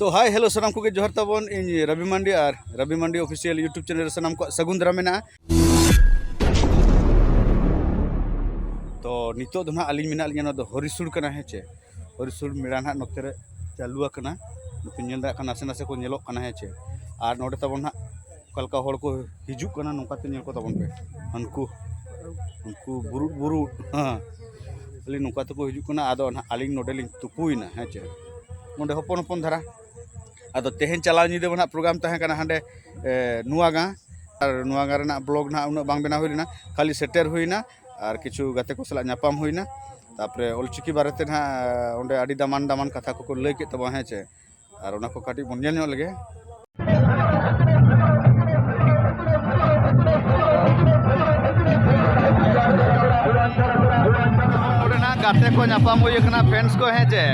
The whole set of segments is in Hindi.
तो हाय हेलो सानाम को जोहर ताबन इन रवि मांडी और रवि मांडी ऑफिशियल यूट्यूब चैनल सानाम को सगुन दारा मेना। तो नितो दो ना अली मेना लिया दो हरिसुर कना है चे हरिसुर मेरा ना नोते रे चालू कना नुकु नेल दा कना नासे नासे को नेलो कना है चे और नोडे ताबन ना कलका होड़ को हिजू कना नोका ते नेल को ताबन पे उनको उनको बुरु बुरु हां अली नोका तो को हिजू कना आदो ना अली नोडे लिंग तुपुइना है चे नोडे होपन होपन धारा आदो तेहन चलाव निदे बना प्रोग्राम तहे कना हांडे नुआगा और नुआगा रेना ब्लॉग ना उना बांग बेना हुइना खाली सेटर हुइना और किछु गाते को सला नापाम हुइना तापरे ओलचिकी बारेते ना ओंडे आडी दामान दामान कथा को लई के तबा हेचे और ओना को काटी बन नेल लगे ओडना गाते को नापाम हुइ कना फ्रेंड्स को हेचे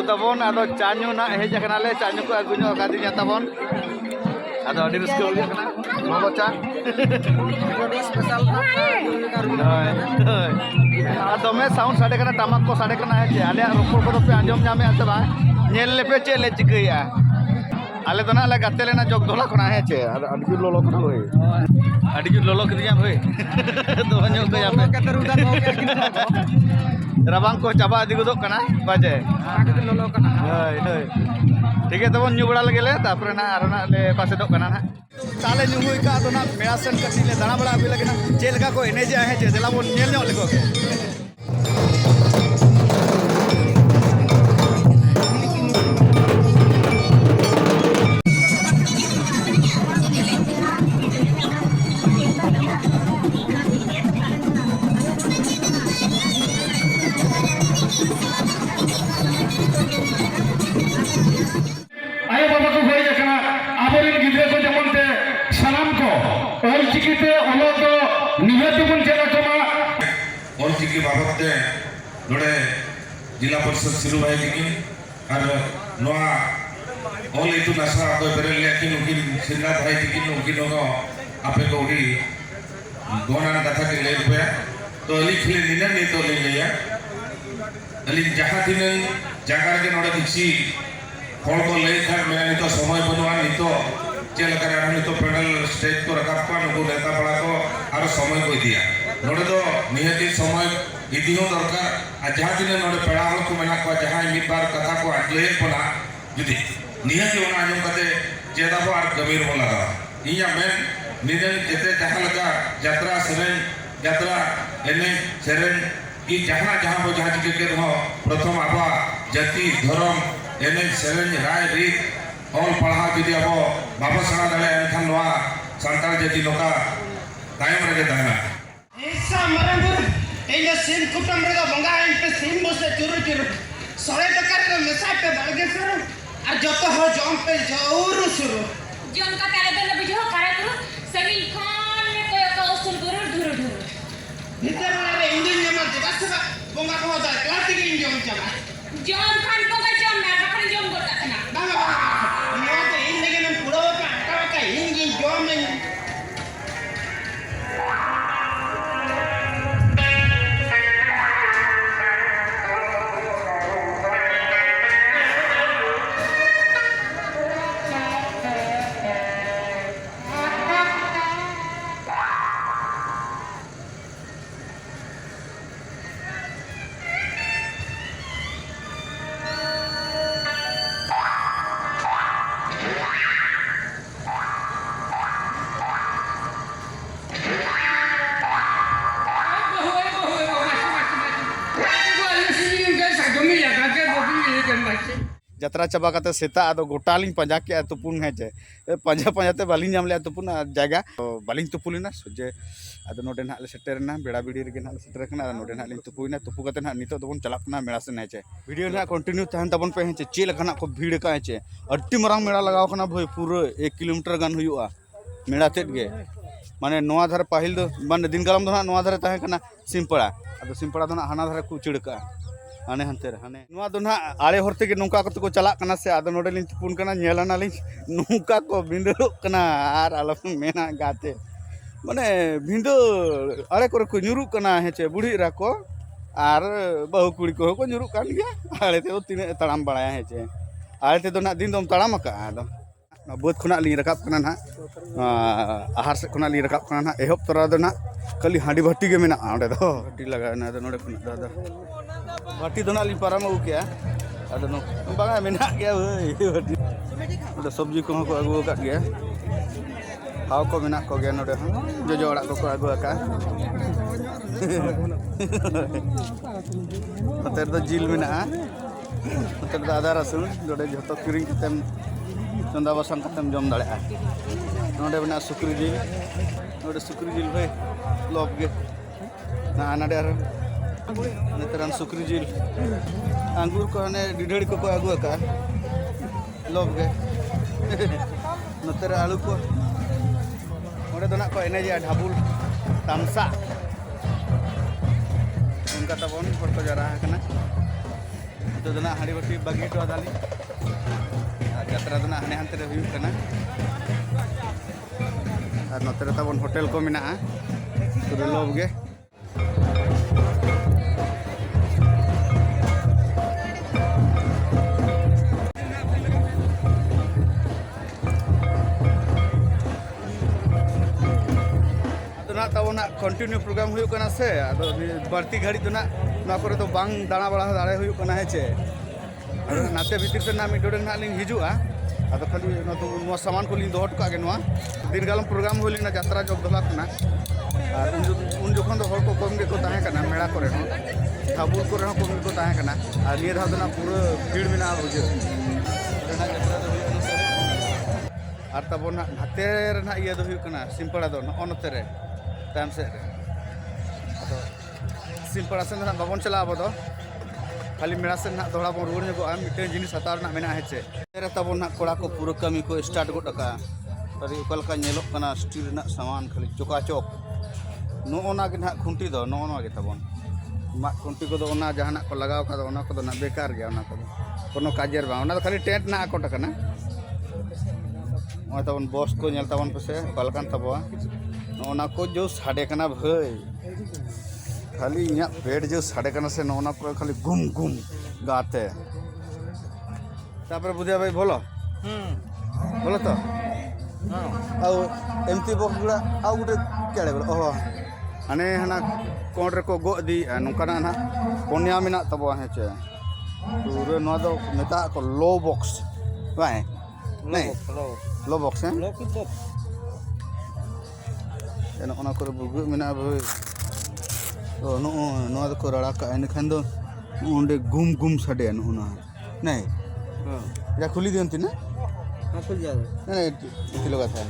तबन आदो चान्यू ना हेज कना ले चान्यू को अगुनो गादी ताबन आदो अडी रस्के हो कना बाबा चा स्पेशल दमे साउंड साडे कना टमाक को साडे कना हेचे आले रोपड़ को पे आंजम जामे आते बा नेल लेपे चे ले चिकैया आले तो ना आले गाते लेना जग धोला कना हेचे अडी लोलो कना होय अडी लोलो कदिया होय तो हन्यो को यापे कतर उदा हो के रबांग को चाबा आदि को कना बाजे आके लोलो कना होय होय ठीक है तबन न्यू बड़ा लगेले तापरे ना आरो ना ले पासे दो कना ना ताले न्यू हुई का तो ना मेरासन कटी ले दाना बड़ा अभी लगे ना जेल का को एनेजे आहे जे देला बोन नेल नो लेको के की बाबत नोड़े जिला परिषद सिलु भाई की और नोआ ऑल इतु नशा को बेरे लेकिन उनकी सिन्ना भाई की उनकी लोगों आपे को उड़ी दोना कथा के ले पे तो अली खिले निना नहीं तो ले लिया अली जहां दिन जगह के नोड़े किसी कॉल को ले कर मैं नहीं तो समय बनवा नहीं तो चल कर नहीं तो पेडल स्टेज को रखा पान को नेता पड़ा को और समय को दिया नोड़े तो निहती समय इदी हो दरकार आ जहां दिन नोड़े पेड़ा हल को मेना को जहां मिद बार कथा को आटले पना जुदी निहती ओना आजम कते जेदा को आर गमीर हो लगा इया में निदन जेते जहां लगा यात्रा सेरेन यात्रा एने सेरेन की जहां जहां वो जहां के हो प्रथम आबा जाति धर्म एने सेरेन राय रीत ऑल पढ़ा जुदी अब बाबा सना दले एनखान नोआ संताल जाति लोका कायम रगे दाना ऐसा मरंदुर एने सिन कुटुंब रे बंगा एंटे सिन बसे चुरु चुरु सरे टकर के मेसा पे बळगे सुरु और जतो हो जम पे जौरु सुरु जम का ताले दले बिजो करे करू सगी खान में कोय का उsul गुरु धुरु धुरु भीतर रे इंजन जमा जबा बंगा को दा क्लासिक इंजन चला जम खान को का जम ना बकरी जम गोता कना बाबा नो तो इन लगे न पुरो का इंजन जम में जतरा चाबा काते सेता आदो गोटालिंग पंजा के तुपुन है जे पंजा पंजाते बालिंग जाम ले तुपुन जायगा बालिंग तुपुलिना सोजे आदो नोडे ना ले सेटरना बेड़ा बिड़ी रे ना सेटर कना नोडे ना लिंग तुपुइना तुपु काते ना नितो दोबन चलाकना मेड़ा से है वीडियो ना कंटिन्यू तहन तबन पे है चे लकना को भीड़ का है अट्टी मरांग मेड़ा लगाव कना भाई पूरा 1 किलोमीटर गान हुआ मेड़ा तेद गे माने नोआ धार पाहिल दो माने दिन कालम दो ना नोआ धार तहे कना सिमपड़ा आदो सिमपड़ा दो ना हाना धार को चिड़का हाने हंते हाने नुआ दो ना आड़े होरते के नुका को चला कना से आदो नोडे लिंग तुपुन कना नेलाना लिंग नुका को बिंदु कना आर आलो मेना गाते माने बिंदु आड़े को नुरु कना हेचे बुढ़ी रा को और बहु कुड़ी को नुरु कान गया आड़े ते तीन तड़ाम बड़ा हेचे आए ते दो ना दिन दम तड़ाम का आदो बुध खुना ली रकाब कना ना आहार से खुना ली रकाब कना ना एहब तोरा दो ना कली हांडी भट्टी के मेना आंडे दो भट्टी लगा ना दो नोडे खुना दो भट्टी दो ना ली पाराम उ क्या आदो नो बांगा मेना गया भट्टी नोडे सब्जी को अगु का गया हाव को मेना को गया नोडे जो जो अड़ा को अगु का नोते दो जिल मेना नोते दो आदा रसुन नोडे जतो किरिंग कतेम चंदा बसंग कतेम जम दाड़े नोडे बना सुक्री जिल नोडे सुक्री जिल भाई लोग गे ना नाडे आर नेतरान सुक्री जिल अंगूर को ने डिढड़ी को अगु का लोग गे नोते आलू को नोडे दो ना को एने जे ढाबुल तामसा उनका तबन पर को जरा कना तो दना हाड़ी बटी बागी तो दाली यात्रा दना हने हंते रे हुई कना और नोते रे तबन होटल को मेना पूरे लोग गे तब कंटिन्यू प्रोग्राम हुई करना से बढ़ती घड़ी तो ना करे तो बांग दाना बड़ा दाड़े हुई करना है चे नाते भीतर से ना मिडोडे ना लिंग हिजुआ अद खाली तो सामान को लिंग दोहट का दिन गालम प्रोग्राम हुई ना यात्रा जब दला करना और उन जोखन तो हर को कम के को ताहे करना मेला करे हो थाबुल करे हो कम को ताहे करना और लिए धा ना पूरा भीड़ में ना बुझे ना यात्रा तो हुई ना और तब ना हाते ना ये तो हुई करना सिंपल दो नते रे टाइम से सिंपल से ना बाबन चला अब खाली मेरा से ना दौड़ा बन रुआर को मिट्टे जिनिस हतार ना मेना है चे तब ना कोड़ा को पूरा कमी को स्टार्ट गोट का अरे ओकलका नेलो कना स्टील ना सामान खाली चोकाचोक नोना के ना खुंटी दो नोना के तबन मा खुंटी को दो ना जहाना को लगाव का ओना को दो ना बेकार गया ओना को कोनो काजेर बा ओना तो खाली टेंट ना आकोट कना ओय तबन बॉस को नेल तबन पसे कलकान तबवा नोना को जो साडे कना भाई खाली इया पेट जो साडे कना से नोना को खाली गुम गुम गाते तापर बुधिया भाई बोलो बोलो तो आउ एमती बॉक्स गुड़ा आउ गुटे केड़े बोलो ओह हाने हना कोण रे को गो दी नोकाना ना कोन्या मेना तबवा है चे पूरे नो दो मेता को लो बॉक्स बाय नहीं लो बॉक्स है एन ओना को बुगु मेना भाई तो नो को रड़ा का इन खान दो ओंडे गुम गुम साडे नो नहीं या खुली दियंती ना हां खुल जा नहीं इति लगा था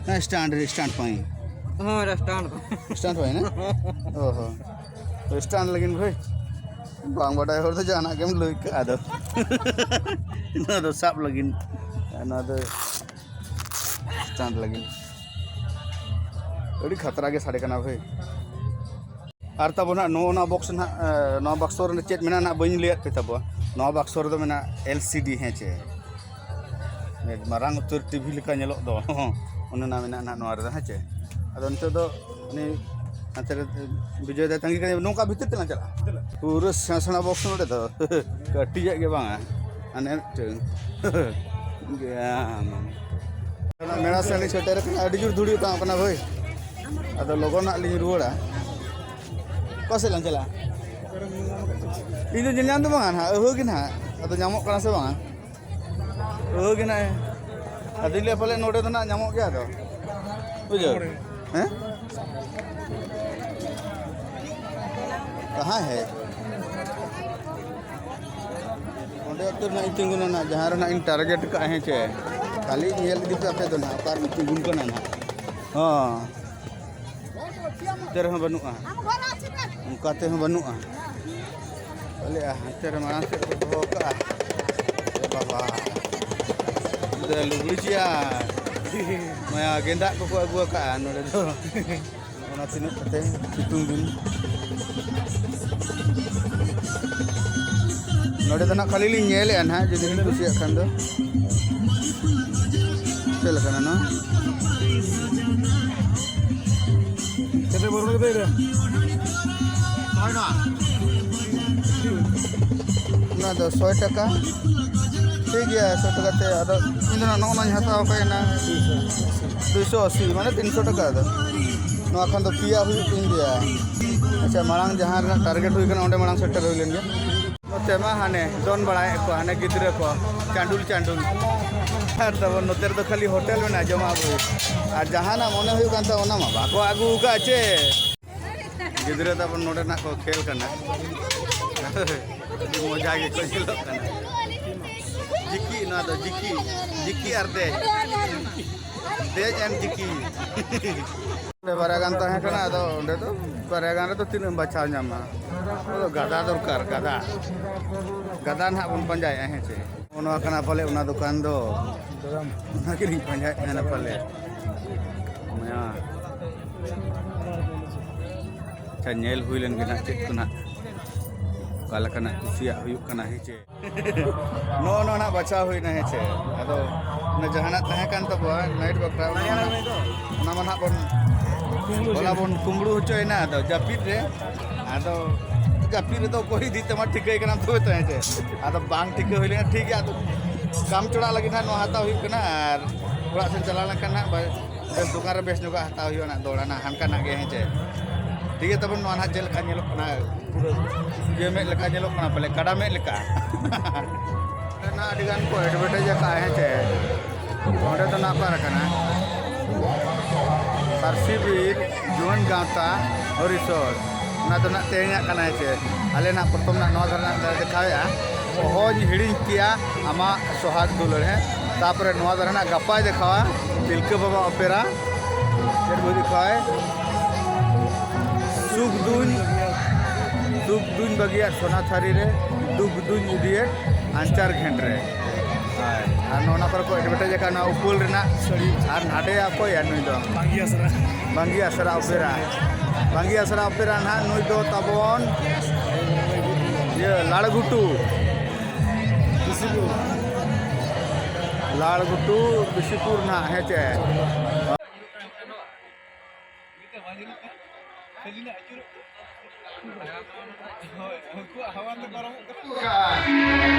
ना स्टैंड पाई हां स्टैंड पाई ना ओहो तो स्टैंड लगिन भाई बांग बडाय होर तो जाना केम लई का आदो ना तो साप लगिन ना तो स्टैंड लगिन अड़ी खतरा के साडे कना भाई और तब ना नो बॉक्स ना नो बक्सो रे चेत मेना ना बइन लियत पे तब नो बक्सो रे दो मेना एलसीडी है चे मारांग उतर टीवी लेका नेलो दो ओना ना मेना ना नो रे है चे अदो नते दो ने अंते विजय दे तंगी के नोका भीतर तेला चला पूरा ससना बॉक्स नोडे दो कटी जाय के बांगा अने मेरा सनी सेटर के अडी जुर धुड़ी का अपना भाई अदो लोगो ना लिंग रुड़ा कसे लन चला इदो जन्यान तो बांगा ना होगी ना अदो नामो कना से बांगा होगी ना अदो ले पले नोडे तो ना नामो गया तो बुझो हैं कहां है ओंडे तो ना तिंगुना ना जहां रे ना इन टारगेट का है चे खाली नेल दी पे तो ना कार तिंगुन को ना हां तेरे में बनुआ उनकाते में बनुआ बोले तेरे मारा से हो का बाबा दे लुगलिया माया गेंदा को अगु का नोडे दो ओना तिनु कते सितुंग दिन नोडे तो ना खाली ली नेले ना जदि कुसिया खान दो चल kana ना केते बोल के दे रे ना ना दो 100 टका ठीक गया 100 टका ते अदो इन ना नो ना हताव का ना 280 माने 300 टका दो नो अखन तो पिया हुई तीन दिया अच्छा मांग जहां रे टारगेट हुई कना ओंडे मांग सेटर हुई लेन गे नोते मा हाने दोन बड़ाए को हाने गिद्रे को चांडुल चांडुल आर तब नोते तो खाली होटल में ना जमा हुई और जहां ना मने हुई कान तो ओना मा बाको आगु का छे गिद्रे तब नोडे ना को खेल करना मजा के कोई लोग करना जिकी ना तो जिकी आर दे एम जिकी बारागान तहे कना तो ओंडे तो बारागान रे तो तीन बचाव नामा तो गदा दरकार गदा ना बन पंजाय हे छे ओनो कना फले ओना दुकान दो नाकिरी पंजाय ना फले मया चनेल हुइलन के ना चेक कना काला कना कुसिया हुयु कना हे छे नो नो ना बचाव हुई ना हे छे अदो ना जहाना तहे कान तो नाइट बकरा ओना मन बन बोला बन कुमड़ू होचोयना तो जापिद रे आदो जापिद रे तो कोई दी तमा ठिकै कना तो हे छे आदो बांग ठिकै होइले ठीक है आदो काम चोड़ा लगी ना नो हाता हुई कना और ओड़ा से चला लकन ना बेस दुकान रे बेस नुका हाता हुई ना दोड़ा ना हानका ना गे हे छे ठीक है तब नो ना जेल का नेलो कना पूरा ये में लका नेलो कना पले काडा में लका ना अडिगान को एडवर्टाइज का हे छे ओडे तो ना पार कना सरसीबीर जुवन गावता हरिसोर ना तो ना तेኛ कना छे आले ना प्रथम ना नवा धरना देखाया ओहोज हिड़ी किया आमा सोहाग दुलर है तापर नवा धरना गप्पा देखावा तिलके बाबा ओपेरा जेर बो दिखाए सुख दुन बगिया सोना थारी रे दुख दुन इदिए आंचार घेंट रे और नोना पर को एडवर्टाइज का ना उपुल रेना और नाडे आपको या नुई दो बांगी आसरा ओपेरा ना नुई दो तबन ये लाड़गुटू बिशीपुर ना है चे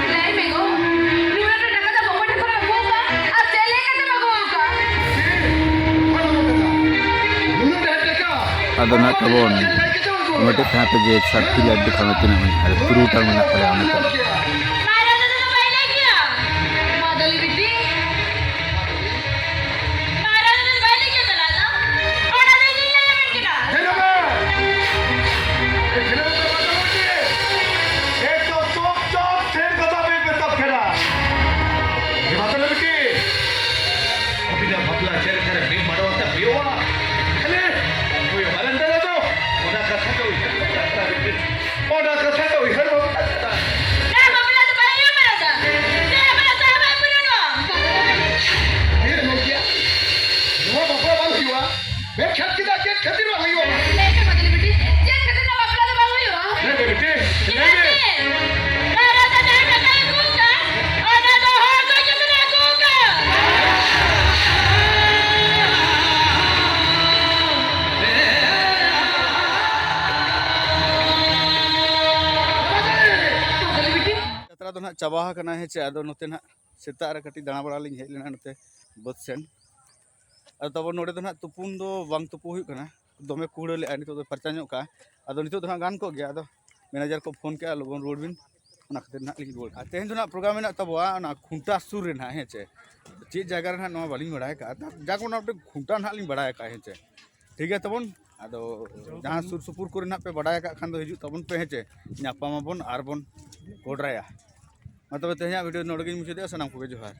नहीं मेगो निवड़ा टका दा बोमटे पर होगा अब चले का तो होगा अदो ना तबोन मटे कहां पे जे सर्किल अड्डी खाने ना है तुरुटा में ना पड़ा हमें मारा तो पहले किया मादली बिटी मारा तो पहले क्या चला था और अभी नहीं आया मैं किना एक तो चौक फिर बता पे तब खेला ये मतलब कि अभी ना बदला चल कर भी मरवाता बिवा अरे कोई हरंदे ना तो ओना कथा तो हर वक्त ना मामला तो पहले ही मेरा था ये हमारा साहब है पुरानो ये लोग क्या वो बकरा बाल हुआ मैं खेत की दाके खेती में हुई हो लेके मादली बिटी ये खतरनाक मामला तो बाल हुई हो ले बेटे ले मारा तो नहीं टका दूंगा और ना तो हो कोई कितना दूंगा यात्रा तो ना चाबा कना है चे आदो नोते ना सेता रे कटी दाना बड़ा लिंग हेज लेना नोते बद सेन और तब नोडे तो ना तुपुन दो बांग तुपु हुई कना दोमे कुड़े ले नितो तो परचा ᱧᱚᱜ का आदो नितो तो ना गान को गया आदो मैनेजर को फोन के लोगन रोड बिन ना खातिर ना लिंग रोड तेहन तो ना प्रोग्राम में तबवा ना खुंटा सुर रे ना है चे चे जगह रे ना नो बालिंग बड़ाय का जाको ना खुंटा ना लिंग बड़ाय का है चे ठीक है तबन आदो जहां सुर सुपुर को ना पे बड़ाय का खान दो हिजु तबन पे है चे नापामाबन आर बन कोडराया मतलब तेहया वीडियो नोडगिन मुचे दे सनाम को जोहार।